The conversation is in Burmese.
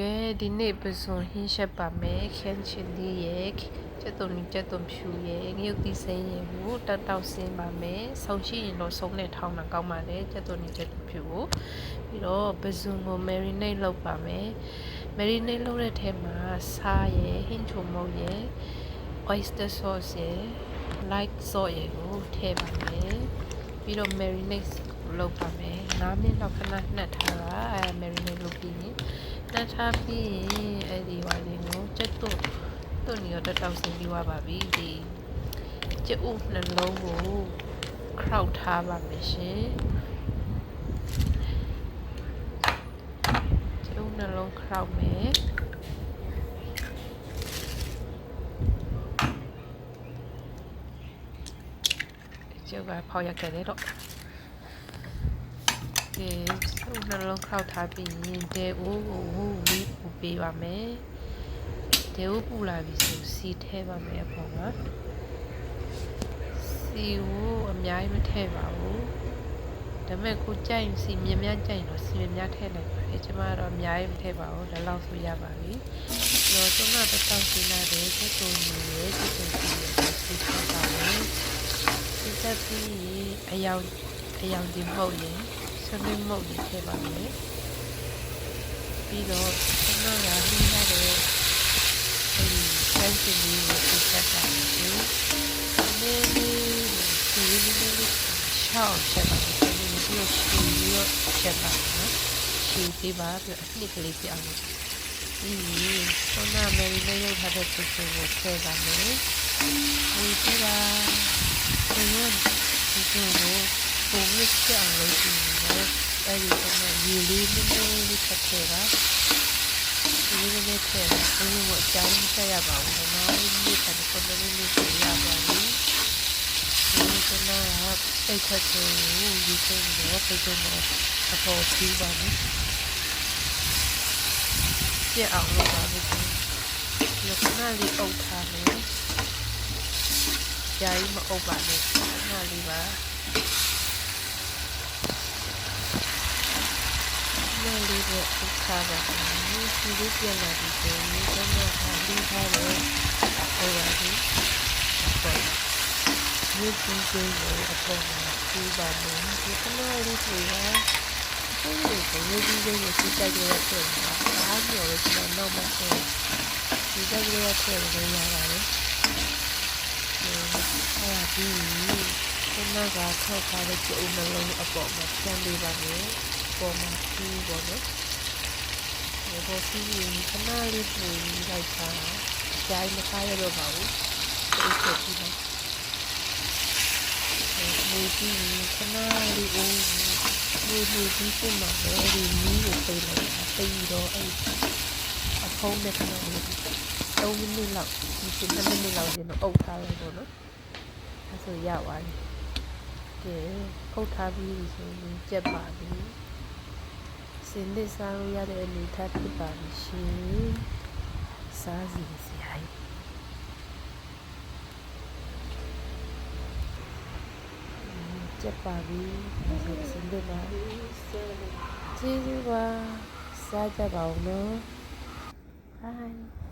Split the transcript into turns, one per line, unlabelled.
ကဲဒီနေ့ပစုံဟင်းချက်ပါမယ်ခင်းချင်လေးရဲ့ကျက်သွန်ဖြူရဲ့ငရုတ်သီးစိမ်းရဲ့ကိုတောက်ဆင်းပါမယ်ဆုံရှိရင်တော့ဆုံးနဲ့ထောင်းတာကောင်းပါတယ်ကျက်သွန်ဖြူကိုပြီးတော့ပစုံကို marinate လုပ်ပါမယ် marinate လုပ်တဲ့ထဲမှာဆားရဲ့ဟင်းချုံမုတ်ရဲ့ oyster sauce ရဲ့ light sauce ရဲ့ကိုထည့်ပါမယ်ပြီးတော့ marinate လုပ်ပါမယ်9မိနစ်လောက်ခဏနှက်ထားတာmarinate လုပ်ပြီးနှက်ထားပြီးအဲ့ဒီဝိုင်းလေးကိုကျက်သွန်နေတော့တောက်ဆင်းပြီးပါပြီဒီကျက်ဥနှလုံးကိုခောက်ထားပါမယ်ရှင်ကျက်ဥနှလုံးခောက်မယ်ကျက်ကဖောက်ရက်ခဲ့တယ်တော့ကဲကျက်ဥနှလုံးခောက်ထားပြီးရင်တဲဥကိုဝူပေးပါမယ်တဲဥပူလာပြီဆိုစီထဲပါမယ်အပေါ်မှာစီကိုအများကြီးမထည့်ပါဘူးဒါပေမဲ့ကိုကြိုက်စီမြင်များကြိုက်တော့စီများထည့်လိုက်ပါတယ်ကျမကတော့အများကြီးမထည့်ပါဘူးဒါလောက်ဆိုရပါပြီတော့ကျွန်တော်တောက်စီလာတဲ့ချက်ကုန်ကြီးရဲ့ချက်ကုန်ကြီးရဲ့စီထည့်ပါမယ်ဒီချက်ပြီးအယောင်ဒီမဟုတ်ရင်စမင်းမုတ်ကြီးထည့်ပါမယ်ပြီးတော့ကျွန်တော်ကနှိမ့်ရတဲ့အဲဒီဆန်းစီလေးကိုစီထည့်ပါမယ်နည်းနည်းရှောက်ချက်ပါမယ်ဒီလိုရှည်ပြီးချက်ပါမယ်ရှည်ပြီးပါပြီးအနှစ်ကလေးပြအောင်ဒီဆောနာမယ်လေးရုပ်ထားတဲ့ချက်ကိုထည့်ပါမယ်ဒီထည့်ပါဒီလိုဒီကိုပုံရစ်အောင်လုပ်ပြီးတော့အဲဒီတော့ရေလေးနည်းနည်းလေးထည့်ပါဒီလိုနဲ့ထည့်ဘယ်လိုအကြောင်းဆက်ရပါဘူးနော်ဒီနေ့ကတော့ပုံလေးလေးပြရပါမယ်ဒီကတော့စိတ်ချက်ကိုယူခဲ့တော့ပိတ်တော့အပေါ်ပြီးပါမယ်ပြအောင်လုပ်ပါမယ်ဒီကနေ့လေးအုပ်ထားမယ်ကြာကြီးမအုပ်ပါနဲ့ခဏလေးပါလေးပဲအုပ်ထားပါမယ်ဒီလိုပြန်လာပြီးတော့ဒီကတော့ပြီးထားတယ်ဟိုပါဒီပေါ့ဒီပုံစံကိုအပေါ်မှာပြီးပါမယ်ဒီကနေ့လေးကိုဒီလိုကိုစီတိုက်ရတဲ့အားမျိုးလေးကျွန်တော်နောက်မှစီတိုက်ရတဲ့ရပါတယ်ဒီကျွန်တော်ကထောက်ထားတဲ့ကျုံနှလုံးအပေါ်မှာပြန်ပေးပါမယ်ပေါ်မှာပြီးပါတော့ဒီပေါ်ပြီးခဏလေးပြင်လိုက်တာအကြိုင်မခါရတော့ပါဘူးဒီချက်ပြီးပါဒီပြီးခဏလေးကိုဒီပြီးပုံမှာဒီမီးကိုပိတ်လိုက်တာပိတ်တော့အဲ့အဖုံးနဲ့ခဏလေး3မိနစ်လောက်ဒီ7မိနစ်လောက်ကျတော့အုပ်ထားရတော့နော်အဲ့ဆိုရသွားပြီကဲအုပ်ထားပြီးဆိုရင်ကြက်ပါပြီစင်လက်စားလို့ရတဲ့အနေထားဖြစ်ပါပြီရှင်စားစီစရာကြက်ပါပြီစင်လက်ပါကျေးဇူးပါစားကြပါဦးနော် Bye